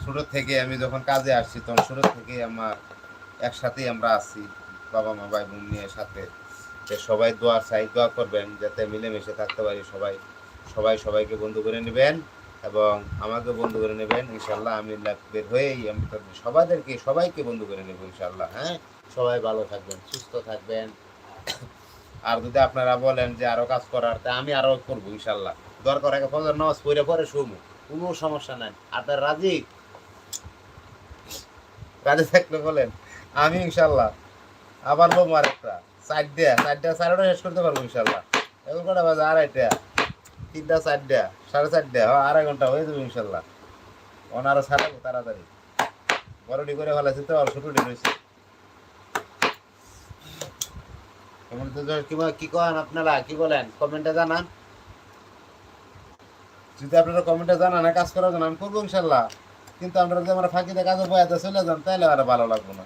শুরু থেকে আমি যখন কাজে আসছি তখন শুরু থেকে আমার একসাথেই আমরা আছি, বাবা মা ভাই বোন নিয়ে সাথে। সবাই দোয়া চাই, দোয়া করবেন যাতে মিলেমিশে থাকতে পারি সবাই। সবাই সবাইকে বন্ধু করে নেবেন এবং আমাকে বন্ধু করে নেবেন ইনশাল্লাহ। আমি বের হয়েই আমি সবাইকে বন্ধু করে নেব ইনশাল্লাহ। হ্যাঁ, সবাই ভালো থাকবেন, সুস্থ থাকবেন। আর যদি আপনারা বলেন যে আরো কাজ করার, তা আমি আরো করবো ইনশাল্লাহ। দরকার আগে ফজর নামাজ পড়ে পরে শুমু, কোনো সমস্যা নাই। আপনার রাজি রাজি থাকলে বলেন, আমি ইনশাল্লাহ আবার বলবো আরেকটা চারটা সাড়ে শেষ করতে পারবো ইনশাল্লাহ। এখন কটা বাজে? আড়াইটা, তিনটা, চারটা, সাড়ে চারটা, আড়াই ঘন্টা হয়ে যাবে ইনশাল্লাহ। আরো ছাড়াবো তাড়াতাড়ি, বড়টি করে ফেলাছি তো, আর ছোটটি রয়েছে। কি করেন আপনারা, কি বলেন কমেন্টে জানান। যদি আপনারা কমেন্টে জানান কাজ করার জন্য, আমি করবো ইনশাল্লাহ। কিন্তু আপনারা যদি আমরা ফাঁকিতে কাজে বয়াতে চলে যান তাহলে আর ভালো লাগবো না।